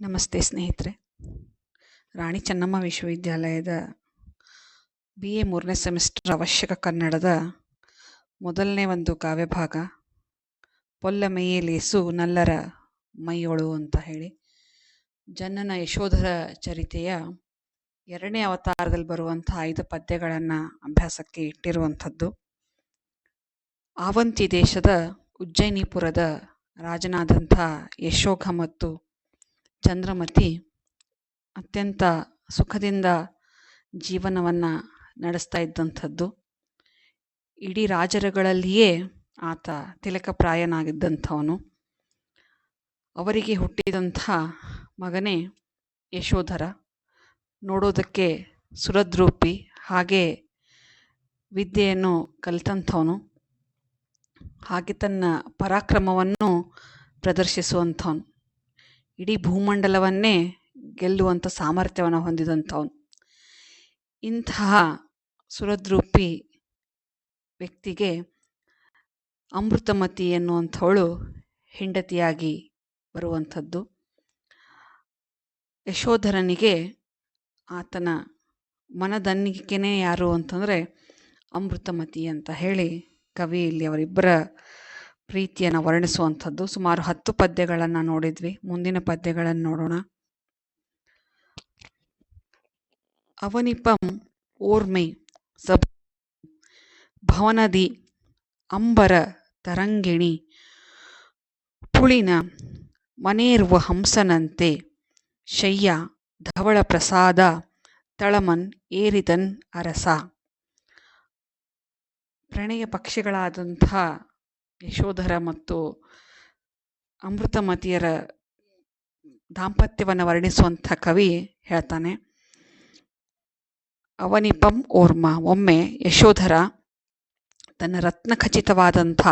ನಮಸ್ತೆ ಸ್ನೇಹಿತರೆ. ರಾಣಿ ಚೆನ್ನಮ್ಮ ವಿಶ್ವವಿದ್ಯಾಲಯದ BA 3ನೇ ಸೆಮಿಸ್ಟರ್ ಅವಶ್ಯಕ ಕನ್ನಡದ ಮೊದಲನೇ ಒಂದು ಕಾವ್ಯಭಾಗ ಪೊಲ್ಲಮೆಯೇ ಲೇಸು ನಲ್ಲರ ಮೈಯೊಳು ಅಂತ ಹೇಳಿ ಜನನ ಯಶೋಧರ ಚರಿತೆಯ 2ನೇ ಅವತಾರದಲ್ಲಿ ಬರುವಂಥ 5 ಪದ್ಯಗಳನ್ನು ಅಭ್ಯಾಸಕ್ಕೆ ಇಟ್ಟಿರುವಂಥದ್ದು. ಆವಂತಿ ದೇಶದ ಉಜ್ಜಯಿನಿಪುರದ ರಾಜನಾದಂಥ ಯಶೋಘ ಮತ್ತು ಚಂದ್ರಮತಿ ಅತ್ಯಂತ ಸುಖದಿಂದ ಜೀವನವನ್ನು ನಡೆಸ್ತಾ ಇದ್ದಂಥದ್ದು. ಇಡೀ ರಾಜರುಗಳಲ್ಲಿಯೇ ಆತ ತಿಲಕಪ್ರಾಯನಾಗಿದ್ದಂಥವನು. ಅವರಿಗೆ ಹುಟ್ಟಿದಂಥ ಮಗನೇ ಯಶೋಧರ. ನೋಡೋದಕ್ಕೆ ಸುರದ್ರೂಪಿ, ಹಾಗೆ ವಿದ್ಯೆಯನ್ನು ಕಲಿತಂಥವನು, ಹಾಗೆ ತನ್ನ ಪರಾಕ್ರಮವನ್ನು ಪ್ರದರ್ಶಿಸುವಂಥವನು, ಇಡೀ ಭೂಮಂಡಲವನ್ನೇ ಗೆಲ್ಲುವಂಥ ಸಾಮರ್ಥ್ಯವನ್ನು ಹೊಂದಿದಂಥವನು. ಇಂತಹ ಸುರದ್ರೂಪಿ ವ್ಯಕ್ತಿಗೆ ಅಮೃತಮತಿ ಎನ್ನುವಂಥವಳು ಹೆಂಡತಿಯಾಗಿ ಬರುವಂಥದ್ದು. ಯಶೋಧರನಿಗೆ ಆತನ ಮನದನ್ನಿಕೆನೇ ಯಾರು ಅಂತಂದರೆ ಅಮೃತಮತಿ ಅಂತ ಹೇಳಿ ಕವಿ ಇಲ್ಲಿ ಅವರಿಬ್ಬರ ಪ್ರೀತಿಯನ್ನು ವರ್ಣಿಸುವಂಥದ್ದು. ಸುಮಾರು 10 ಪದ್ಯಗಳನ್ನು ನೋಡಿದ್ವಿ. ಮುಂದಿನ ಪದ್ಯಗಳನ್ನು ನೋಡೋಣ. ಅವನಿಪಂ ಓರ್ಮೈ ಸಭ ಭವನದಿ ಅಂಬರ ತರಂಗಿಣಿ ಪುಳಿನ ಮನೇರ್ವ ಹಂಸನಂತೆ ಶಯ್ಯ ಧವಳ ಪ್ರಸಾದ ತಳಮನ್ ಏರಿದನ್ ಅರಸ. ಪ್ರಣಯ ಪಕ್ಷಿಗಳಾದಂಥ ಯಶೋಧರ ಮತ್ತು ಅಮೃತಮತಿಯರ ದಾಂಪತ್ಯವನ್ನು ವರ್ಣಿಸುವಂಥ ಕವಿ ಹೇಳ್ತಾನೆ, ಅವನಿಪಂ ಓರ್ಮ, ಒಮ್ಮೆ ಯಶೋಧರ ತನ್ನ ರತ್ನಖಚಿತವಾದಂಥ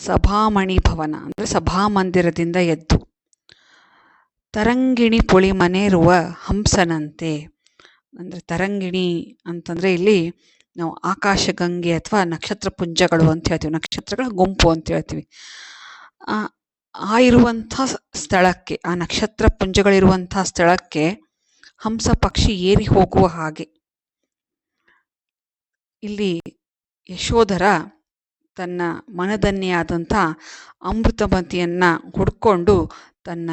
ಸಭಾಮಣಿ ಭವನ ಅಂದರೆ ಸಭಾಮಂದಿರದಿಂದ ಎದ್ದು ತರಂಗಿಣಿ ಪುಳಿಮನೇರುವ ಹಂಸನಂತೆ, ಅಂದರೆ ತರಂಗಿಣಿ ಅಂತಂದರೆ ಇಲ್ಲಿ ನಾವು ಆಕಾಶಗಂಗೆ ಅಥವಾ ನಕ್ಷತ್ರ ಪುಂಜಗಳು ಅಂತ ಹೇಳ್ತೀವಿ, ನಕ್ಷತ್ರಗಳ ಗುಂಪು ಅಂತ ಹೇಳ್ತೀವಿ. ಆ ಇರುವಂಥ ಸ್ಥಳಕ್ಕೆ, ಆ ನಕ್ಷತ್ರ ಪುಂಜಗಳಿರುವಂಥ ಸ್ಥಳಕ್ಕೆ ಹಂಸ ಪಕ್ಷಿ ಏರಿ ಹೋಗುವ ಹಾಗೆ ಇಲ್ಲಿ ಯಶೋಧರ ತನ್ನ ಮನದನ್ನೆಯಾದಂಥ ಅಮೃತಮತಿಯನ್ನು ಹುಡ್ಕೊಂಡು ತನ್ನ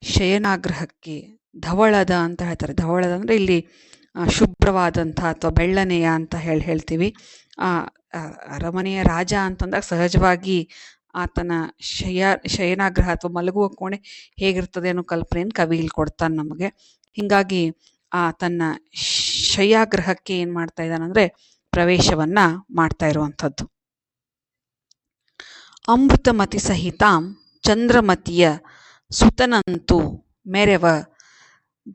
ಶಯನಾಗ್ರಹಕ್ಕೆ, ಧವಳದ ಅಂತ ಹೇಳ್ತಾರೆ. ಧವಳದ ಅಂದರೆ ಇಲ್ಲಿ ಶುಭ್ರವಾದಂಥ ಅಥವಾ ಬೆಳ್ಳನೆಯ ಅಂತ ಹೇಳ್ತೀವಿ. ಅರಮನೆಯ ರಾಜ ಅಂತಂದಾಗ ಸಹಜವಾಗಿ ಆತನ ಶಯನಾಗ್ರಹ ಅಥವಾ ಮಲಗುವ ಕೋಣೆ ಹೇಗಿರ್ತದೆ ಅನ್ನೋ ಕಲ್ಪನೆಯನ್ನು ಕವಿ ಇಲ್ಲಿ ಕೊಡ್ತಾನೆ ನಮಗೆ. ಹೀಗಾಗಿ ತನ್ನ ಶಯಾಗ್ರಹಕ್ಕೆ ಏನು ಮಾಡ್ತಾ ಇದ್ದಾನಂದರೆ ಪ್ರವೇಶವನ್ನ ಮಾಡ್ತಾ ಇರುವಂಥದ್ದು. ಅಮೃತಮತಿ ಸಹಿತಾಂ ಚಂದ್ರಮತಿಯ ಸುತನಂತು ಮೆರೆವ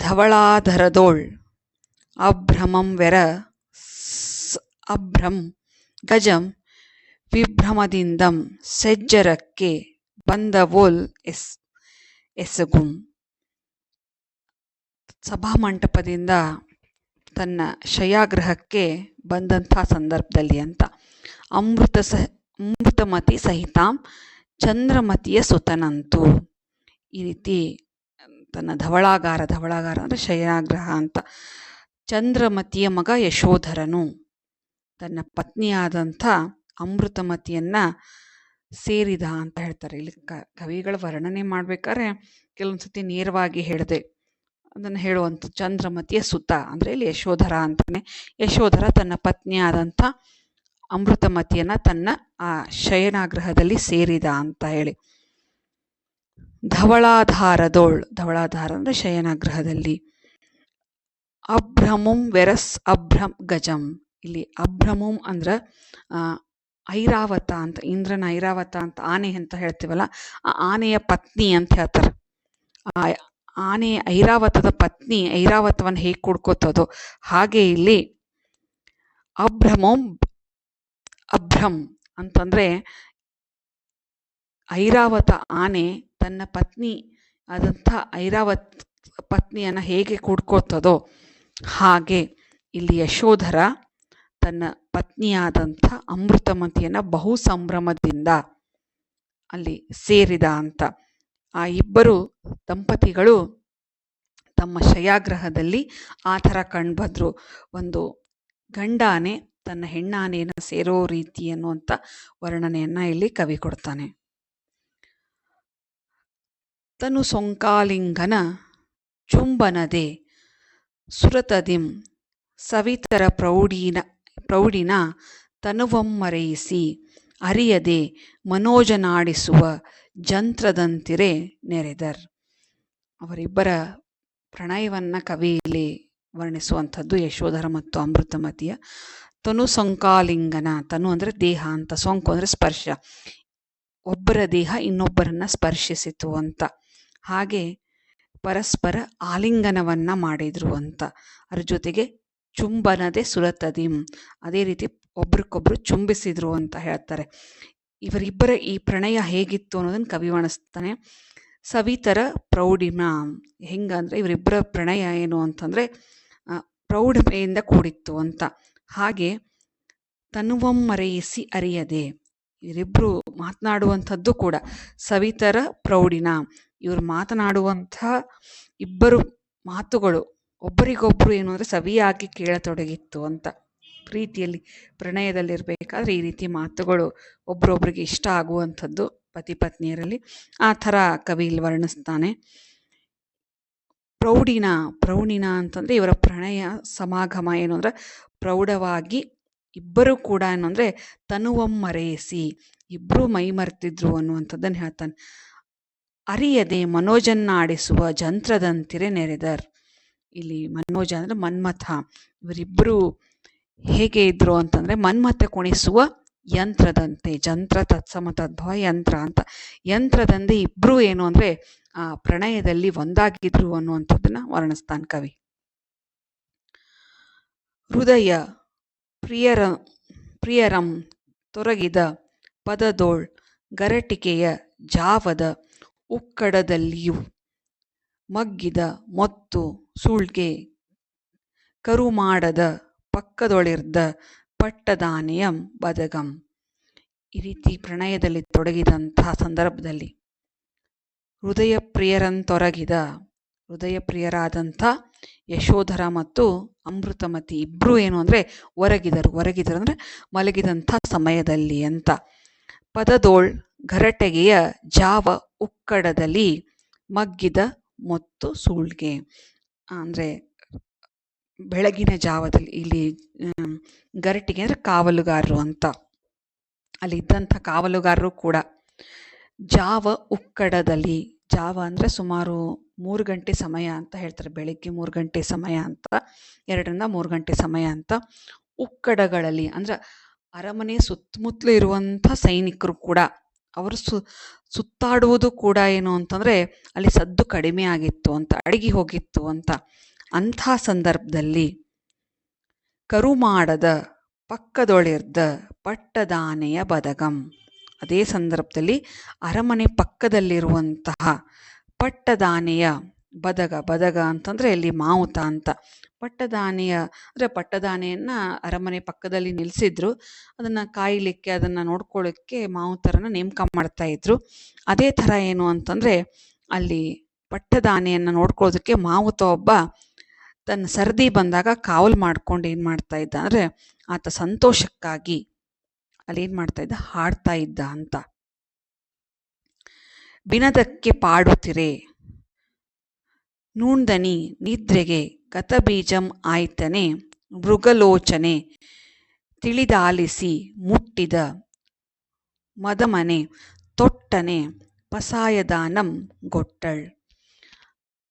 ಧವಳಾಧರದೋಳ್ ಅಭ್ರಮಂ ವೆರ ಅಭ್ರಂ ಗಜಂ ವಿಭ್ರಮದಿಂದಂ ಸೆಜ್ಜರಕ್ಕೆ ಬಂದವೋಲ್ ಎಸಗುಂ. ಸಭಾಮಂಟಪದಿಂದ ತನ್ನ ಶಯಾಗ್ರಹಕ್ಕೆ ಬಂದಂಥ ಸಂದರ್ಭದಲ್ಲಿ ಅಂತ ಅಮೃತಮತಿ ಸಹಿತಾಂ ಚಂದ್ರಮತಿಯ ಸುತನಂತು, ಈ ರೀತಿ ತನ್ನ ಧವಳಾಗಾರ ಅಂದರೆ ಶಯನಾಗ್ರಹ ಅಂತ, ಚಂದ್ರಮತಿಯ ಮಗ ಯಶೋಧರನು ತನ್ನ ಪತ್ನಿಯಾದಂಥ ಅಮೃತಮತಿಯನ್ನು ಸೇರಿದ ಅಂತ ಹೇಳ್ತಾರೆ. ಇಲ್ಲಿ ಕವಿಗಳ ವರ್ಣನೆ ಮಾಡ್ಬೇಕಾದ್ರೆ ಕೆಲವೊಂದು ಸತಿ ನೇರವಾಗಿ ಹೇಳಿದೆ ಅದನ್ನು ಹೇಳುವಂಥ ಚಂದ್ರಮತಿಯ ಸುತ ಅಂದರೆ ಇಲ್ಲಿ ಯಶೋಧರ ಅಂತಾನೆ. ಯಶೋಧರ ತನ್ನ ಪತ್ನಿಯಾದಂಥ ಅಮೃತಮತಿಯನ್ನು ತನ್ನ ಆ ಶಯನಾಗ್ರಹದಲ್ಲಿ ಸೇರಿದ ಅಂತ ಹೇಳಿ. ಧವಳಾಧಾರದೋಳ್, ಧವಳಾಧಾರ ಅಂದರೆ ಶಯನಾಗ್ರಹದಲ್ಲಿ. ಅಭ್ರಮುಂ ವೆರಸ್ ಅಭ್ರಂ ಗಜಂ, ಇಲ್ಲಿ ಅಭ್ರಮುಂ ಅಂದ್ರೆ ಐರಾವತ ಅಂತ, ಇಂದ್ರನ ಐರಾವತ ಅಂತ ಆನೆ ಅಂತ ಹೇಳ್ತೀವಲ್ಲ, ಆ ಆನೆಯ ಪತ್ನಿ ಅಂತ ಹೇಳ್ತಾರೆ. ಆ ಆನೆ ಐರಾವತದ ಪತ್ನಿ ಐರಾವತವನ್ನು ಹೇಗೆ ಕುಡ್ಕೋತದೋ ಹಾಗೆ ಇಲ್ಲಿ ಅಭ್ರಂ ಅಂತಂದರೆ ಐರಾವತ ಆನೆ ತನ್ನ ಪತ್ನಿ ಆದಂಥ ಐರಾವತ್ ಪತ್ನಿಯನ್ನು ಹೇಗೆ ಕುಡ್ಕೋತದೋ ಹಾಗೆ ಇಲ್ಲಿ ಯಶೋಧರ ತನ್ನ ಪತ್ನಿಯಾದಂಥ ಅಮೃತಮತಿಯನ್ನು ಬಹು ಸಂಭ್ರಮದಿಂದ ಅಲ್ಲಿ ಸೇರಿದ ಅಂತ. ಆ ಇಬ್ಬರು ದಂಪತಿಗಳು ತಮ್ಮ ಶಯಾಗ್ರಹದಲ್ಲಿ ಆ ಥರ ಕಂಡುಬಂದ್ರು. ಒಂದು ಗಂಡಾನೆ ತನ್ನ ಹೆಣ್ಣಾನೆಯನ್ನು ಸೇರೋ ರೀತಿ ಅನ್ನುವಂಥ ವರ್ಣನೆಯನ್ನು ಇಲ್ಲಿ ಕವಿ ಕೊಡ್ತಾನೆ. ತನು ಸೊಂಕಾಲಿಂಗನ ಚುಂಬನದೆ ಸುರತದಿಂ ಸವಿತರ ಪ್ರೌಢಿನ ತನುವಮ್ಮರೈಸಿ ಅರಿಯದೆ ಮನೋಜನಾಡಿಸುವ ಜಂತ್ರದಂತಿರೆ ನೆರೆದರ್. ಅವರಿಬ್ಬರ ಪ್ರಣಯವನ್ನು ಕವಿಯಲ್ಲಿ ವರ್ಣಿಸುವಂಥದ್ದು ಯಶೋಧರ ಮತ್ತು ಅಮೃತಮತಿಯ. ತನು ಸೊಂಕಾಲಿಂಗನ, ತನು ಅಂದರೆ ದೇಹ ಅಂತ, ಸೊಂಕು ಅಂದರೆ ಸ್ಪರ್ಶ, ಒಬ್ಬರ ದೇಹ ಇನ್ನೊಬ್ಬರನ್ನ ಸ್ಪರ್ಶಿಸಿತು ಅಂತ. ಹಾಗೆ ಪರಸ್ಪರ ಆಲಿಂಗನವನ್ನ ಮಾಡಿದ್ರು ಅಂತ. ಅದ್ರ ಜೊತೆಗೆ ಚುಂಬನದೆ ಸುರತದಿಂ, ಅದೇ ರೀತಿ ಒಬ್ರಿಗೊಬ್ರು ಚುಂಬಿಸಿದ್ರು ಅಂತ ಹೇಳ್ತಾರೆ. ಇವರಿಬ್ಬರ ಈ ಪ್ರಣಯ ಹೇಗಿತ್ತು ಅನ್ನೋದನ್ನು ಕವಿ ವರ್ಣಿಸ್ತಾನೆ. ಸವಿತರ ಪ್ರೌಢಿಮ, ಹೆಂಗಂದ್ರೆ ಇವರಿಬ್ಬರ ಪ್ರಣಯ ಏನು ಅಂತಂದ್ರೆ ಪ್ರೌಢಮೆಯಿಂದ ಕೂಡಿತ್ತು ಅಂತ. ಹಾಗೆ ತನುವಮ್ಮರೆಯಿಸಿ ಅರಿಯದೆ, ಇವರಿಬ್ರು ಮಾತನಾಡುವಂಥದ್ದು ಕೂಡ ಸವಿತರ ಪ್ರೌಢಿನ, ಇವರು ಮಾತನಾಡುವಂಥ ಇಬ್ಬರು ಮಾತುಗಳು ಒಬ್ಬರಿಗೊಬ್ರು ಏನು ಅಂದರೆ ಸವಿಯಾಗಿ ಕೇಳತೊಡಗಿತ್ತು ಅಂತ. ಪ್ರೀತಿಯಲ್ಲಿ ಪ್ರಣಯದಲ್ಲಿರಬೇಕಾದ್ರೆ ಈ ರೀತಿ ಮಾತುಗಳು ಒಬ್ರೊಬ್ರಿಗೆ ಇಷ್ಟ ಆಗುವಂಥದ್ದು ಪತಿ ಪತ್ನಿಯರಲ್ಲಿ. ಆ ಥರ ಕವಿ ಇಲ್ಲಿ ವರ್ಣಿಸ್ತಾನೆ. ಪ್ರೌಢಿನ ಅಂತಂದರೆ ಇವರ ಪ್ರಣಯ ಸಮಾಗಮ ಏನು ಅಂದರೆ ಪ್ರೌಢವಾಗಿ ಇಬ್ಬರು ಕೂಡ ಏನು ಅಂದರೆ ತನುವಮ್ಮರೆಯಿಸಿ, ಇಬ್ಬರು ಮೈಮರ್ತಿದ್ರು ಅನ್ನುವಂಥದ್ದನ್ನು ಹೇಳ್ತಾನೆ. ಅರಿಯದೆ ಮನೋಜನ್ನಾಡಿಸುವ ಜಂತ್ರದಂತಿರೆ ನೆರೆದರ್. ಇಲ್ಲಿ ಮನೋಜ ಅಂದರೆ ಮನ್ಮಥ. ಇವರಿಬ್ಬರು ಹೇಗೆ ಇದ್ರು ಅಂತಂದರೆ ಮನ್ಮಥ ಕುಣಿಸುವ ಯಂತ್ರದಂತೆ, ಜಂತ್ರ ತತ್ಸಮ ತದ್ಭವ ಯಂತ್ರ ಅಂತ, ಯಂತ್ರದಂತೆ ಇಬ್ಬರು ಏನು ಅಂದರೆ ಆ ಪ್ರಣಯದಲ್ಲಿ ಒಂದಾಗಿದ್ರು ಅನ್ನುವಂಥದ್ದನ್ನ ವರ್ಣಿಸ್ತಾನೆ ಕವಿ. ಹೃದಯ ಪ್ರಿಯರಂ ತೊರಗಿದ ಪದದೋಳ್ ಗರಟಿಕೆಯ ಜಾವದ ಉಕ್ಕಡದಲ್ಲಿಯೂ ಮಗ್ಗಿದ ಮೊತ್ತು ಸುಳ್ಗೆ ಕರುಮಾಡದ ಪಕ್ಕದೊಳಿರ್ದ ಪಟ್ಟದಾನೆಯಂ ಬದಗಂ. ಈ ರೀತಿ ಪ್ರಣಯದಲ್ಲಿ ತೊಡಗಿದಂತಹ ಸಂದರ್ಭದಲ್ಲಿ ಹೃದಯ ಪ್ರಿಯರಾದಂಥ ಯಶೋಧರ ಮತ್ತು ಅಮೃತಮತಿ ಇಬ್ಬರು ಏನು ಅಂದರೆ ಹೊರಗಿದರು ಅಂದರೆ ಮಲಗಿದಂಥ ಸಮಯದಲ್ಲಿ ಅಂತ. ಪದದೋಳ್ ಗರಟೆಗೆಯ ಜಾವ ಉಕ್ಕಡದಲ್ಲಿ ಮಗ್ಗಿದ ಮೊತ್ತು ಸೂಳ್ಗೆ ಅಂದರೆ ಬೆಳಗಿನ ಜಾವದಲ್ಲಿ, ಇಲ್ಲಿ ಗರಟಿಗೆ ಅಂದರೆ ಕಾವಲುಗಾರರು ಅಂತ, ಅಲ್ಲಿ ಇದ್ದಂಥ ಕಾವಲುಗಾರರು ಕೂಡ ಜಾವ ಉಕ್ಕಡದಲ್ಲಿ, ಜಾವ ಅಂದರೆ ಸುಮಾರು 3 ಗಂಟೆ ಸಮಯ ಅಂತ ಹೇಳ್ತಾರೆ, ಬೆಳಿಗ್ಗೆ 3 ಗಂಟೆ ಸಮಯ ಅಂತ, 2 ರಿಂದ 3 ಗಂಟೆ ಸಮಯ ಅಂತ. ಉಕ್ಕಡಗಳಲ್ಲಿ ಅಂದರೆ ಅರಮನೆ ಸುತ್ತಮುತ್ತಲು ಇರುವಂಥ ಸೈನಿಕರು ಕೂಡ ಅವರು ಸುತ್ತಾಡುವುದು ಕೂಡ ಏನು ಅಂತಂದರೆ ಅಲ್ಲಿ ಸದ್ದು ಕಡಿಮೆ ಆಗಿತ್ತು ಅಂತ, ಅಡಗಿ ಹೋಗಿತ್ತು ಅಂತ. ಅಂಥ ಸಂದರ್ಭದಲ್ಲಿ ಕರುಮಾಡದ ಪಕ್ಕದೊಳಿರ್ದ ಪಟ್ಟದಾನೆಯ ಬದಗಂ, ಅದೇ ಸಂದರ್ಭದಲ್ಲಿ ಅರಮನೆ ಪಕ್ಕದಲ್ಲಿರುವಂತಹ ಪಟ್ಟದಾನೆಯ ಬದಗ ಅಂತಂದರೆ ಇಲ್ಲಿ ಮಾವುತ ಅಂತ. ಪಟ್ಟದಾನೆಯ ಅಂದರೆ ಪಟ್ಟದಾನೆಯನ್ನು ಅರಮನೆ ಪಕ್ಕದಲ್ಲಿ ನಿಲ್ಲಿಸಿದ್ರು, ಅದನ್ನು ಕಾಯಲಿಕ್ಕೆ ಅದನ್ನು ನೋಡ್ಕೊಳ್ಳೋಕ್ಕೆ ಮಾವುತರನ್ನು ನೇಮಕ ಮಾಡ್ತಾ ಇದ್ರು. ಅದೇ ಥರ ಏನು ಅಂತಂದರೆ ಅಲ್ಲಿ ಪಟ್ಟದಾನೆಯನ್ನು ನೋಡ್ಕೊಳ್ಳೋದಕ್ಕೆ ಮಾವುತ ಒಬ್ಬ ತನ್ನ ಸರದಿ ಬಂದಾಗ ಕಾವಲು ಮಾಡ್ಕೊಂಡು ಏನು ಮಾಡ್ತಾ ಇದ್ದ ಅಂದರೆ ಆತ ಸಂತೋಷಕ್ಕಾಗಿ ಅಲ್ಲಿ ಏನು ಮಾಡ್ತಾ ಇದ್ದ, ಹಾಡ್ತಾ ಇದ್ದ ಅಂತ. ಬಿನದಕ್ಕೆ ಪಾಡುತ್ತಿರೆ ನೂಂದನಿ ನಿದ್ರೆಗೆ ಕಥಬೀಜಂ ಆಯ್ತನೆ ಮೃಗಲೋಚನೆ ತಿಳಿದಾಲಿಸಿ ಮುಟ್ಟಿದ ಮದಮನೆ ತೊಟ್ಟನೆ ಪಸಾಯದಾನಂ ಗೊಟ್ಟಳ್.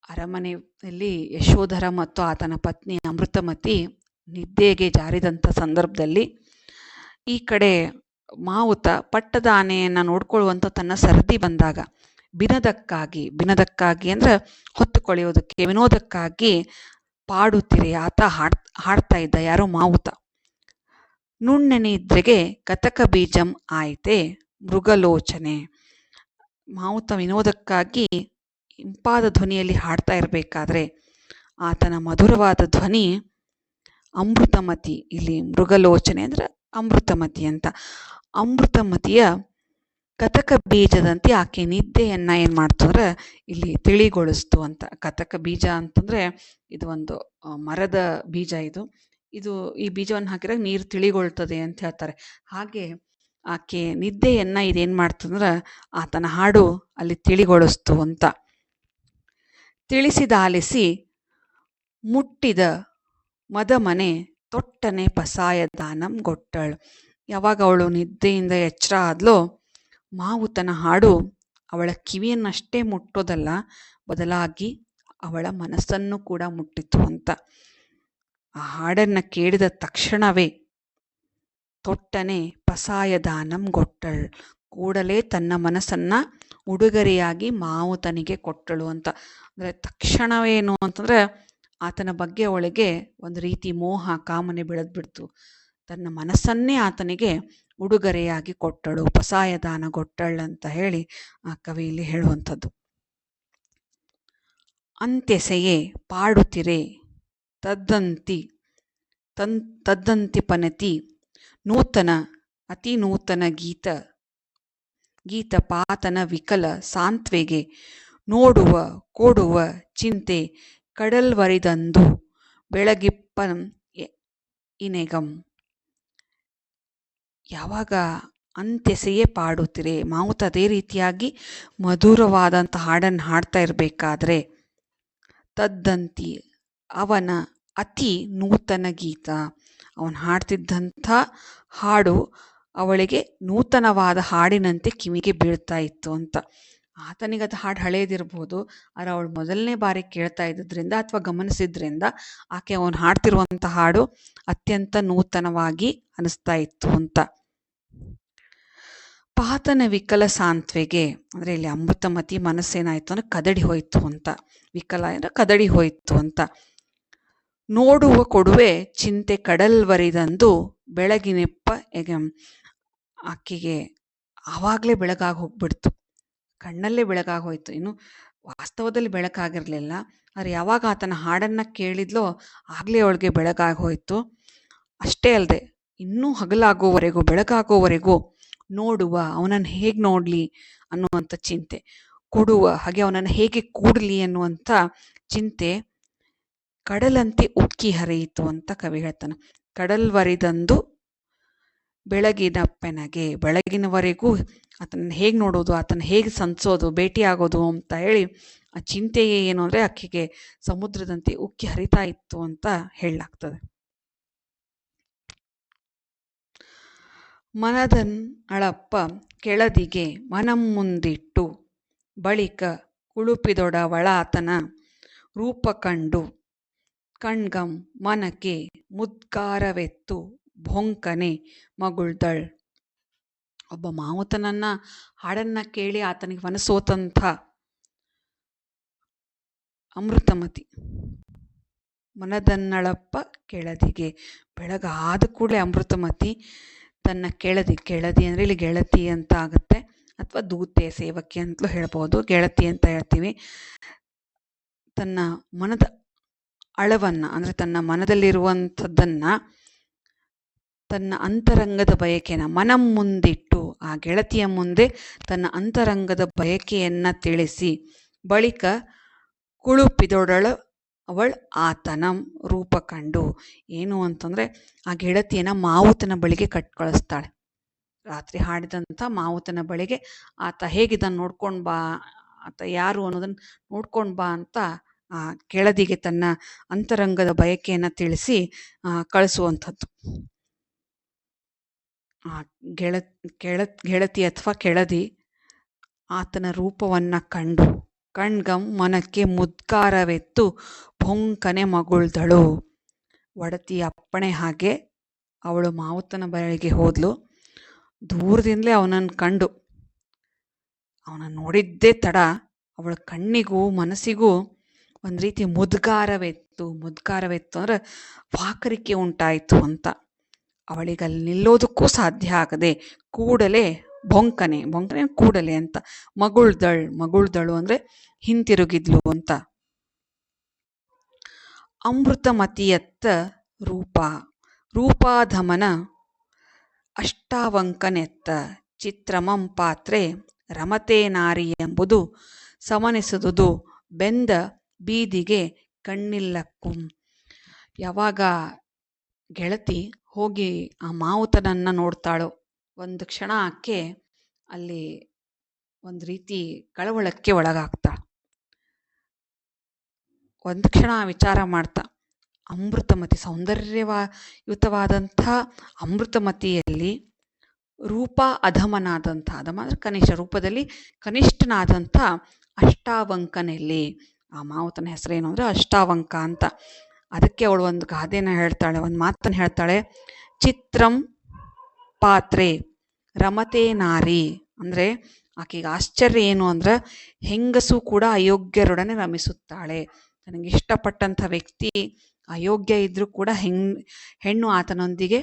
ಅರಮನೆಯಲ್ಲಿ ಯಶೋಧರ ಮತ್ತು ಆತನ ಪತ್ನಿ ಅಮೃತಮತಿ ನಿದ್ದೆಗೆ ಜಾರಿದಂಥ ಸಂದರ್ಭದಲ್ಲಿ ಈ ಕಡೆ ಮಾವುತ ಪಟ್ಟದಾನೆಯನ್ನು ನೋಡ್ಕೊಳ್ಳುವಂಥ ತನ್ನ ಸರದಿ ಬಂದಾಗ ಬಿನದಕ್ಕಾಗಿ ಅಂದರೆ ಹೊತ್ತುಕೊಳೆಯೋದಕ್ಕೆ, ವಿನೋದಕ್ಕಾಗಿ ಪಾಡುತ್ತಿರೆ ಆತ ಹಾಡ್ತಾ ಇದ್ದ, ಯಾರೋ ಮಾವುತ. ನುಣ್ಣನಿದ್ರೆಗೆ ಕತಕ ಬೀಜಂ ಆಯ್ತೆ ಮೃಗಲೋಚನೆ, ಮಾವುತ ವಿನೋದಕ್ಕಾಗಿ ಇಂಪಾದ ಧ್ವನಿಯಲ್ಲಿ ಹಾಡ್ತಾ ಇರಬೇಕಾದ್ರೆ ಆತನ ಮಧುರವಾದ ಧ್ವನಿ ಅಮೃತಮತಿ, ಇಲ್ಲಿ ಮೃಗಲೋಚನೆ ಅಂದರೆ ಅಮೃತಮತಿ ಅಂತ. ಅಮೃತಮತಿಯ ಕತಕ ಬೀಜದಂತೆ ಆಕೆ ನಿದ್ದೆಯನ್ನ ಏನ್ ಮಾಡ್ತು ಅಂದ್ರೆ ಇಲ್ಲಿ ತಿಳಿಗೊಳಿಸ್ತು ಅಂತ. ಕತಕ ಬೀಜ ಅಂತಂದ್ರೆ ಇದು ಒಂದು ಮರದ ಬೀಜ. ಇದು ಈ ಬೀಜವನ್ನು ಹಾಕಿದಾಗ ನೀರು ತಿಳಿಗೊಳ್ತದೆ ಅಂತ ಹೇಳ್ತಾರೆ. ಹಾಗೆ ಆಕೆ ನಿದ್ದೆಯನ್ನ ಇದೇನ್ ಮಾಡ್ತಂದ್ರ ಆತನ ಹಾಡು ಅಲ್ಲಿ ತಿಳಿಗೊಳಿಸ್ತು ಅಂತ. ತಿಳಿಸಿದಾಲಿಸಿ ಮುಟ್ಟಿದ ಮದಮನೆ ತೊಟ್ಟನೆ ಪಸಾಯ ದಾನಂ ಗೊಟ್ಟಳು. ಯಾವಾಗ ಅವಳು ನಿದ್ದೆಯಿಂದ ಎಚ್ಚರ ಆದ್ಲೋ ಮಾವುತನ ಹಾಡು ಅವಳ ಕಿವಿಯನ್ನಷ್ಟೇ ಮುಟ್ಟೋದಲ್ಲ, ಬದಲಾಗಿ ಅವಳ ಮನಸ್ಸನ್ನು ಕೂಡ ಮುಟ್ಟಿತು ಅಂತ. ಆ ಹಾಡನ್ನ ಕೇಳಿದ ತಕ್ಷಣವೇ ತೊಟ್ಟನೆ ಪಸಾಯ ದಾನಂ ಗೊಟ್ಟಳು, ಕೂಡಲೇ ತನ್ನ ಮನಸ್ಸನ್ನ ಉಡುಗೊರೆಯಾಗಿ ಮಾವುತನಿಗೆ ಕೊಟ್ಟಳು ಅಂತ. ಅಂದ್ರೆ ತಕ್ಷಣವೇನು ಅಂತಂದ್ರೆ ಆತನ ಬಗ್ಗೆ ಅವಳಿಗೆ ಒಂದು ರೀತಿ ಮೋಹ ಕಾಮನೆ ಬೆಳೆದ್ಬಿಡ್ತು. ತನ್ನ ಮನಸ್ಸನ್ನೇ ಆತನಿಗೆ ಉಡುಗೊರೆಯಾಗಿ ಕೊಟ್ಟಳು, ಪಸಾಯ ದಾನ ಕೊಟ್ಟಳು ಅಂತ ಹೇಳಿ ಆ ಕವಿಯಲ್ಲಿ ಹೇಳುವಂಥದ್ದು. ಅಂತ್ಯಸೆಯೇ ಪಾಡುತ್ತಿರೆ ತದ್ದಂತಿ ತದ್ದಂತಿ ಪನತಿ ನೂತನ ಅತಿ ನೂತನ ಗೀತ ಪಾತನ ವಿಕಲ ಸಾಂತ್ವೆಗೆ ನೋಡುವ ಕೊಡುವ ಚಿಂತೆ ಕಡಲ್ವರಿದಂದು ಬೆಳಗಿಪ್ಪಂ ಇನೆಗಂ. ಯಾವಾಗ ಅಂತ್ಯಸೆಯೇ ಪಾಡುತ್ತಿರೆ, ಮಾವುತ ಅದೇ ರೀತಿಯಾಗಿ ಮಧುರವಾದಂಥ ಹಾಡನ್ನು ಹಾಡ್ತಾ ಇರಬೇಕಾದ್ರೆ ತದ್ದಂತಿ ಅವನ ಅತಿ ನೂತನ ಗೀತ, ಅವನು ಹಾಡ್ತಿದ್ದಂಥ ಹಾಡು ಅವಳಿಗೆ ನೂತನವಾದ ಹಾಡಿನಂತೆ ಕಿವಿಗೆ ಬೀಳ್ತಾ ಇತ್ತು ಅಂತ. ಆತನಿಗದು ಹಾಡು ಹಳೇದಿರ್ಬೋದು, ಆದರೆ ಅವಳು ಮೊದಲನೇ ಬಾರಿ ಕೇಳ್ತಾ ಇದ್ದಿದ್ರಿಂದ ಅಥವಾ ಗಮನಿಸಿದ್ರಿಂದ ಆಕೆ ಅವನು ಹಾಡ್ತಿರುವಂಥ ಹಾಡು ಅತ್ಯಂತ ನೂತನವಾಗಿ ಅನಿಸ್ತಾ ಇತ್ತು ಅಂತ. ಪಾತನ ವಿಕಲ ಸಾಂತ್ವೆಗೆ ಅಂದ್ರೆ ಇಲ್ಲಿ ಅಮೃತಮತಿ ಮನಸ್ಸೇನಾಯ್ತು ಅಂದ್ರೆ ಕದಡಿ ಹೋಯ್ತು ಅಂತ. ವಿಕಲ ಅಂದ್ರೆ ಕದಡಿ ಹೋಯ್ತು ಅಂತ. ನೋಡುವ ಕೊಡುವೆ ಚಿಂತೆ ಕಡಲ್ವರಿದಂದು ಬೆಳಗಿನೆಪ್ಪ ಆಕೆಗೆ ಆವಾಗಲೇ ಬೆಳಗಾಗಿ ಹೋಗ್ಬಿಡ್ತು, ಕಣ್ಣಲ್ಲೇ ಬೆಳಗಾಗಿ ಹೋಯ್ತು. ಇನ್ನು ವಾಸ್ತವದಲ್ಲಿ ಬೆಳಕಾಗಿರ್ಲಿಲ್ಲ, ಆದರೆ ಯಾವಾಗ ಆತನ ಹಾಡನ್ನ ಕೇಳಿದ್ಲೋ ಆಗ್ಲೇ ಅವಳಿಗೆ ಬೆಳಗಾಗಿ ಹೋಯ್ತು. ಅಷ್ಟೇ ಅಲ್ಲದೆ ಇನ್ನೂ ಹಗಲಾಗೋವರೆಗೂ ಬೆಳಕಾಗೋವರೆಗೂ ನೋಡುವ, ಅವನನ್ನು ಹೇಗೆ ನೋಡ್ಲಿ ಅನ್ನುವಂಥ ಚಿಂತೆ, ಕೊಡುವ ಹಾಗೆ ಅವನನ್ನು ಹೇಗೆ ಕೂಡಲಿ ಅನ್ನುವಂಥ ಚಿಂತೆ ಕಡಲಂತೆ ಉಕ್ಕಿ ಹರಿಯಿತು ಅಂತ ಕವಿ ಹೇಳ್ತಾನೆ. ಕಡಲ್ವರಿದಂದು ಬೆಳಗಿನಪ್ಪೆನಗೆ, ಬೆಳಗಿನವರೆಗೂ ಆತನ ಹೇಗೆ ನೋಡೋದು, ಆತನ ಹೇಗೆ ಸಂತಿಸೋದು, ಭೇಟಿ ಆಗೋದು ಅಂತ ಹೇಳಿ ಆ ಚಿಂತೆಯೇ ಏನು ಅಂದ್ರೆ ಆಕೆಗೆ ಸಮುದ್ರದಂತೆ ಉಕ್ಕಿ ಹರಿತಾ ಇತ್ತು ಅಂತ ಹೇಳಲಾಗ್ತದೆ. ಮನದನ್ ಅಳಪ್ಪ ಕೆಳದಿಗೆ ಮನಂ ಮುಂದಿಟ್ಟು ಬಳಿಕ ಕುಳುಪಿದೊಡವಳಾತನ ರೂಪ ಕಂಡು ಕಣ್ಗಂ ಮನಕ್ಕೆ ಮುದ್ಗಾರವೆತ್ತು ಭೊಂಕನೆ ಮಗುಳ್ದಳ್. ಒಬ್ಬ ಮಾವುತನನ್ನ ಹಾಡನ್ನ ಕೇಳಿ ಆತನಿಗೆ ಮನಸೋತಂಥ ಅಮೃತಮತಿ ಮನದನ್ನಳಪ್ಪ ಕೆಳದಿಗೆ, ಬೆಳಗಾದ ಕೂಡಲೇ ಅಮೃತಮತಿ ತನ್ನ ಕೆಳದಿ ಅಂದರೆ ಇಲ್ಲಿ ಗೆಳತಿ ಅಂತ ಆಗುತ್ತೆ, ಅಥವಾ ದೂತೆ ಸೇವಕಿ ಅಂತಲೂ ಹೇಳ್ಬೋದು, ಗೆಳತಿ ಅಂತ ಹೇಳ್ತೀವಿ. ತನ್ನ ಮನದ ಅಳವನ್ನ ಅಂದರೆ ತನ್ನ ಮನದಲ್ಲಿರುವಂಥದ್ದನ್ನ, ತನ್ನ ಅಂತರಂಗದ ಬಯಕೆನ ಮನಂ ಮುಂದಿಟ್ಟು ಆ ಗೆಳತಿಯ ಮುಂದೆ ತನ್ನ ಅಂತರಂಗದ ಬಯಕೆಯನ್ನ ತಿಳಿಸಿ ಬಳಿಕ ಕುಳುಪಿದೊಡಳ ಅವಳು ಆತನ ರೂಪ ಕಂಡು, ಏನು ಅಂತಂದ್ರೆ ಆ ಗೆಳತಿಯನ್ನ ಮಾವುತನ ಬಳಿಗೆ ಕಳ್ಸ್ತಾಳೆ. ರಾತ್ರಿ ಹಾಡಿದಂಥ ಮಾವುತನ ಬಳಿಗೆ ಆತ ಹೇಗಿದ್ದಾನೆ ನೋಡ್ಕೊಂಡ್ ಬಾ, ಆತ ಯಾರು ಅನ್ನೋದನ್ನ ನೋಡ್ಕೊಂಡ್ ಬಾ ಅಂತ ಆ ಕೆಳದಿಗೆ ತನ್ನ ಅಂತರಂಗದ ಬಯಕೆಯನ್ನ ತಿಳಿಸಿ ಕಳಿಸುವಂಥದ್ದು. ಆ ಗೆಳತಿ ಅಥವಾ ಕೆಳದಿ ಆತನ ರೂಪವನ್ನ ಕಂಡು ಕಣ್ಗಂ ಮನಕ್ಕೆ ಮುದ್ಗಾರವೆತ್ತು ಭೊಂಕನೆ ಮಗುಳ್ದಳು. ಒಡತಿ ಅಪ್ಪಣೆ ಹಾಗೆ ಅವಳು ಮಾವುತನ ಬಳಿಗೆ ಹೋದ್ಲು. ದೂರದಿಂದಲೇ ಅವನನ್ನು ಕಂಡು ಅವನನ್ನು ನೋಡಿದ್ದೇ ತಡ ಅವಳ ಕಣ್ಣಿಗೂ ಮನಸ್ಸಿಗೂ ಒಂದು ರೀತಿ ಮುದ್ಗಾರವೆತ್ತು ಅಂದ್ರೆ ವಾಕರಿಕೆ ಉಂಟಾಯಿತು ಅಂತ. ಅವಳಿಗೆ ಅಲ್ಲಿ ನಿಲ್ಲೋದಕ್ಕೂ ಸಾಧ್ಯ ಆಗದೆ ಕೂಡಲೇ ಭೊಂಕನೆ ಕೂಡಲೇ ಅಂತ, ಮಗುಳ್ದಳು ಅಂದ್ರೆ ಹಿಂತಿರುಗಿದ್ಲು ಅಂತ. ಅಮೃತಮತಿಯತ್ತ ರೂಪಾಧಮನ ಅಷ್ಟಾವಂಕನೆತ್ತ ಚಿತ್ರಮಂ ಪಾತ್ರೆ ರಮತೆ ನಾರಿ ಎಂಬುದು ಸಮನಿಸುವುದು ಬೆಂದ ಬೀದಿಗೆ ಕಣ್ಣಿಲ್ಲಕ್ಕೂ. ಯಾವಾಗ ಗೆಳತಿ ಹೋಗಿ ಆ ಮಾವುತನನ್ನು ನೋಡ್ತಾಳೋ ಒಂದು ಕ್ಷಣ ಆಕೆ ಅಲ್ಲಿ ಒಂದು ರೀತಿ ಕಳವಳಕ್ಕೆ ಒಳಗಾಗ್ತಾಳೆ. ಒಂದು ಕ್ಷಣ ವಿಚಾರ ಮಾಡ್ತಾ ಅಮೃತಮತಿ ಯುತವಾದಂಥ ಅಮೃತಮತಿಯಲ್ಲಿ ರೂಪ ಅಧಮನಾದಂಥ, ಅಧಮ ಅಂದರೆ ಕನಿಷ್ಠ, ರೂಪದಲ್ಲಿ ಕನಿಷ್ಠನಾದಂಥ ಅಷ್ಟಾವಂಕನಲ್ಲಿ. ಆ ಮಾವುತನ ಹೆಸರೇನು ಅಂದರೆ ಅಷ್ಟಾವಂಕ ಅಂತ. ಅದಕ್ಕೆ ಅವಳು ಒಂದು ಗಾದೆನ ಹೇಳ್ತಾಳೆ, ಒಂದು ಮಾತನ್ನು ಹೇಳ್ತಾಳೆ, ಚಿತ್ರಂ ಪಾತ್ರೆ ರಮತೆ ನಾರಿ. ಅಂದರೆ ಆಕೆಗೆ ಆಶ್ಚರ್ಯ ಏನು ಅಂದ್ರೆ ಹೆಂಗಸು ಕೂಡ ಅಯೋಗ್ಯರೊಡನೆ ರಮಿಸುತ್ತಾಳೆ. ನನಗೆ ಇಷ್ಟಪಟ್ಟಂಥ ವ್ಯಕ್ತಿ ಅಯೋಗ್ಯ ಇದ್ರೂ ಕೂಡ ಹೆಣ್ಣು ಆತನೊಂದಿಗೆ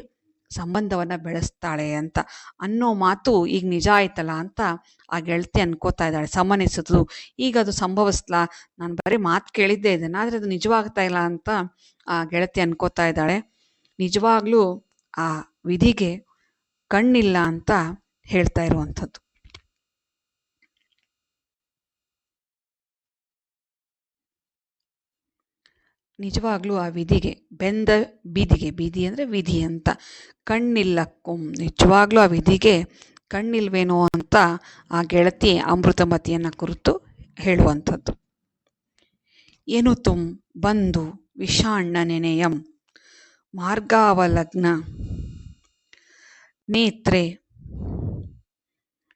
ಸಂಬಂಧವನ್ನು ಬೆಳೆಸ್ತಾಳೆ ಅಂತ ಅನ್ನೋ ಮಾತು ಈಗ ನಿಜ ಆಯ್ತಲ್ಲ ಅಂತ ಆ ಗೆಳತಿ ಅನ್ಕೋತಾ ಇದ್ದಾಳೆ. ಸಮನಿಸಿದ್ರು, ಈಗ ಅದು ಸಂಭವಿಸ್ಲಾ, ನಾನು ಬರೀ ಮಾತು ಕೇಳಿದ್ದೇ ಇದನ್ನು, ಆದರೆ ಅದು ನಿಜವಾಗ್ತಾ ಇಲ್ಲ ಅಂತ ಆ ಗೆಳತಿ ಅನ್ಕೋತಾ ಇದ್ದಾಳೆ. ನಿಜವಾಗ್ಲೂ ಆ ವಿಧಿಗೆ ಕಣ್ಣಿಲ್ಲ ಅಂತ ಹೇಳ್ತಾ ಇರುವಂಥದ್ದು. ನಿಜವಾಗ್ಲೂ ಆ ವಿಧಿಗೆ ಬೆಂದ ಬೀದಿಗೆ, ಬೀದಿ ಅಂದರೆ ವಿಧಿ ಅಂತ, ಕಣ್ಣಿಲ್ಲಕ್ಕೂ, ನಿಜವಾಗ್ಲೂ ಆ ವಿಧಿಗೆ ಕಣ್ಣಿಲ್ವೇನೋ ಅಂತ ಆ ಗೆಳತಿ ಅಮೃತಮತಿಯನ್ನು ಕುರಿತು ಹೇಳುವಂಥದ್ದು. ಏನು ತುಂ ಬಂದು ವಿಷಾಣ್ಣ ನೆನೆಯಂ ಮಾರ್ಗಾವಲಗ್ನ ನೇತ್ರೆ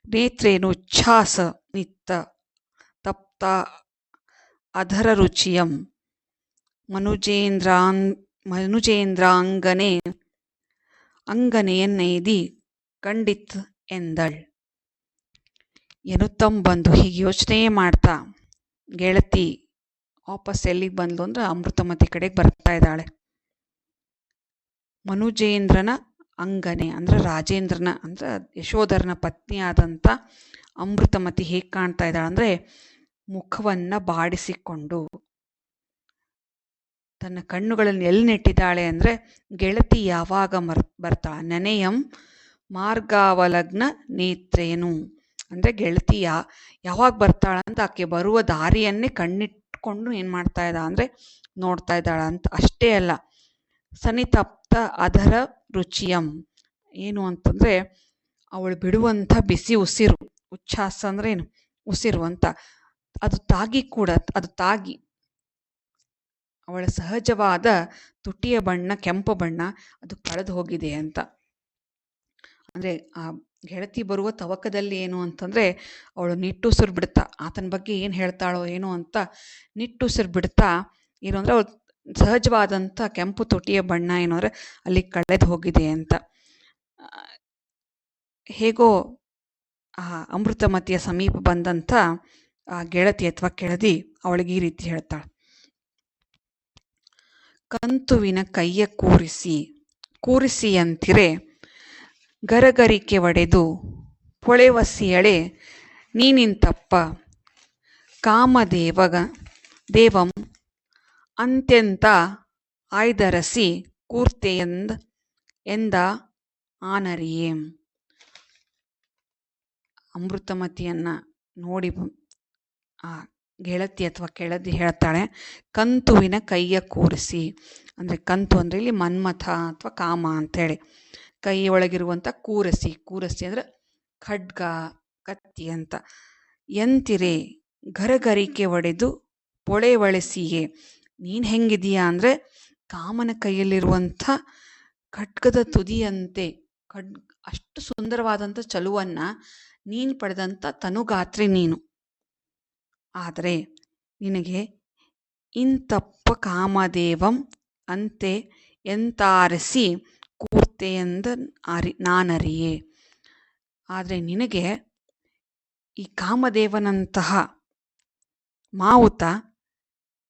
ನೇತ್ರೇನುಚ್ಛ್ವಾಸ ನಿತ್ತ ತಪ್ತ ಅಧರ ರುಚಿಯಂ ಮನುಜೇಂದ್ರಾಂಗನೆ ಅಂಗನೆಯನ್ನೈದಿ ಕಂಡಿತ್ ಎಂದಳ್. ಎನ್ನುತ್ತಂ ಬಂದು ಹೀಗೆ ಯೋಚನೆ ಮಾಡ್ತಾ ಗೆಳತಿ ವಾಪಸ್ ಎಲ್ಲಿಗೆ ಬಂದ್ಲು ಅಂದ್ರೆ ಅಮೃತಮತಿ ಕಡೆಗೆ ಬರ್ತಾ ಇದ್ದಾಳೆ. ಮನುಜೇಂದ್ರನ ಅಂಗನೆ ಅಂದ್ರೆ ರಾಜೇಂದ್ರನ ಅಂದ್ರೆ ಯಶೋಧರನ ಪತ್ನಿಯಾದಂಥ ಅಮೃತಮತಿ ಹೇಗೆ ಕಾಣ್ತಾ ಇದ್ದಾಳೆ ಅಂದರೆ ಮುಖವನ್ನು ಬಾಡಿಸಿಕೊಂಡು ತನ್ನ ಕಣ್ಣುಗಳನ್ನು ಎಲ್ಲಿ ನೆಟ್ಟಿದ್ದಾಳೆ ಅಂದರೆ ಗೆಳತಿ ಯಾವಾಗ ಬರ್ತಾಳೆ. ನೆನೆಯಂ ಮಾರ್ಗಾವಲಗ್ನ ನೇತ್ರೇನು ಅಂದರೆ ಗೆಳತಿ ಯಾವಾಗ ಬರ್ತಾಳ ಅಂತ ಆಕೆ ಬರುವ ದಾರಿಯನ್ನೇ ಕಣ್ಣಿಟ್ಕೊಂಡು ಏನು ಮಾಡ್ತಾ ಇದ್ದ ಅಂದರೆ ನೋಡ್ತಾ ಇದ್ದಾಳ ಅಂತ. ಅಷ್ಟೇ ಅಲ್ಲ, ಸನಿತಪ್ತ ಅದರ ರುಚಿಯಂ ಏನು ಅಂತಂದರೆ ಅವಳು ಬಿಡುವಂಥ ಬಿಸಿ ಉಸಿರು, ಉಚ್ಛ್ವಾಸ ಅಂದ್ರೆ ಏನು ಉಸಿರು ಅಂತ, ಅದು ತಾಗಿ ಅವಳ ಸಹಜವಾದ ತುಟಿಯ ಬಣ್ಣ, ಕೆಂಪು ಬಣ್ಣ ಅದು ಕಳೆದು ಹೋಗಿದೆ ಅಂತ. ಅಂದರೆ ಆ ಗೆಳತಿ ಬರುವ ತವಕದಲ್ಲಿ ಏನು ಅಂತಂದರೆ ಅವಳು ನಿಟ್ಟುಸಿರು ಬಿಡ್ತಾ ಆತನ ಬಗ್ಗೆ ಏನು ಹೇಳ್ತಾಳೋ ಏನೋ ಅಂತ ನಿಟ್ಟುಸಿರು ಬಿಡ್ತಾ ಏನು ಅಂದರೆ ಅವಳು ಸಹಜವಾದಂಥ ಕೆಂಪು ತುಟಿಯ ಬಣ್ಣ ಏನು ಅಂದರೆ ಅಲ್ಲಿ ಕಳೆದು ಹೋಗಿದೆ ಅಂತ. ಹೇಗೋ ಆ ಅಮೃತಮತಿಯ ಸಮೀಪ ಬಂದಂಥ ಆ ಗೆಳತಿ ಅಥವಾ ಕೆಳದಿ ಅವಳಿಗೆ ಈ ರೀತಿ ಹೇಳ್ತಾಳೆ, ಕಂತುವಿನ ಕೈಯ ಕೂರಿಸಿ ಅಂತಿರೆ ಗರಗರಿಕೆ ಒಡೆದು ಪೊಳೆವಸಿಯಳೆ ನೀನಿಂತಪ್ಪ ದೇವಂ ಅಂತ್ಯಂತ ಆಯ್ದರಸಿ ಎಂದ ಆನರಿಯೇ. ಅಮೃತಮತಿಯನ್ನು ನೋಡಿ ಆ ಗೆಳತಿ ಅಥವಾ ಕೆಳದಿ ಹೇಳ್ತಾಳೆ, ಕಂತುವಿನ ಕೈಯ ಕೂರಿಸಿ. ಅಂದರೆ ಕಂತು ಅಂದರೆ ಇಲ್ಲಿ ಮನ್ಮಥ ಅಥವಾ ಕಾಮ ಅಂತೇಳಿ, ಕೈ ಒಳಗಿರುವಂಥ ಕೂರಸಿ ಅಂದರೆ ಖಡ್ಗ, ಕತ್ತಿ ಅಂತ. ಎಂತಿರೆ ಗರಗರಿಕೆ ಒಡೆದು ಪೊಳೆವಳಿಸಿಯೇ, ನೀನು ಹೆಂಗಿದೀಯಾ ಅಂದರೆ ಕಾಮನ ಕೈಯಲ್ಲಿರುವಂಥ ಖಡ್ಗದ ತುದಿಯಂತೆ ಅಷ್ಟು ಸುಂದರವಾದಂಥ ಚಲುವನ್ನು ನೀನು ಪಡೆದಂಥ ತನುಗಾತ್ರಿ ನೀನು. ಆದರೆ ನಿನಗೆ ಇಂತಪ್ಪ ಕಾಮದೇವಂ ಅಂತೆ ಎಂತಾರಿಸಿ ಕೂರ್ತೆಯೆಂದ ನಾನರಿಯೇ. ಆದರೆ ನಿನಗೆ ಈ ಕಾಮದೇವನಂತಹ ಮಾವುತ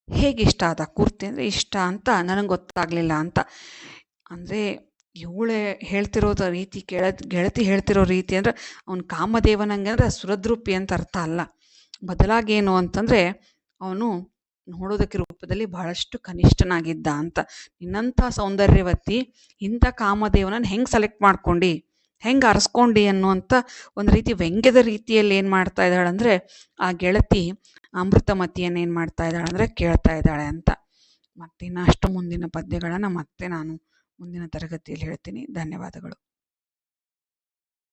ಹೇಗಿಷ್ಟ ಆದ, ಕೂರ್ತೆ ಅಂದರೆ ಇಷ್ಟ ಅಂತ ನನಗೆ ಗೊತ್ತಾಗಲಿಲ್ಲ ಅಂತ. ಅಂದರೆ ಇವಳೆ ಹೇಳ್ತಿರೋದ ರೀತಿ, ಗೆಳತಿ ಹೇಳ್ತಿರೋ ರೀತಿ ಅಂದರೆ ಅವನು ಕಾಮದೇವನಂಗೆ ಅಂದರೆ ಸುರದ್ರೂಪಿ ಅಂತ ಅರ್ಥ ಅಲ್ಲ. ಬದಲಾಗಿ ಏನು ಅಂತಂದರೆ ಅವನು ನೋಡೋದಕ್ಕೆ ರೂಪದಲ್ಲಿ ಬಹಳಷ್ಟು ಕನಿಷ್ಠನಾಗಿದ್ದ ಅಂತ. ನಿನ್ನಂಥ ಸೌಂದರ್ಯವತಿ ಇಂಥ ಕಾಮದೇವನನ್ನು ಹೆಂಗೆ ಸೆಲೆಕ್ಟ್ ಮಾಡ್ಕೊಂಡು ಹೆಂಗೆ ಅರಸ್ಕೊಂಡಿ ಅನ್ನುವಂಥ ಒಂದು ರೀತಿ ವ್ಯಂಗ್ಯದ ರೀತಿಯಲ್ಲಿ ಏನು ಮಾಡ್ತಾ ಇದ್ದಾಳಂದರೆ ಆ ಗೆಳತಿ ಅಮೃತಮತಿಯನ್ನು ಏನು ಮಾಡ್ತಾ ಇದ್ದಾಳಂದರೆ ಕೇಳ್ತಾ ಇದ್ದಾಳೆ ಅಂತ. ಮತ್ತಿನ್ನಷ್ಟು ಮುಂದಿನ ಪದ್ಯಗಳನ್ನು ಮತ್ತೆ ನಾನು ಮುಂದಿನ ತರಗತಿಯಲ್ಲಿ ಹೇಳ್ತೀನಿ. ಧನ್ಯವಾದಗಳು.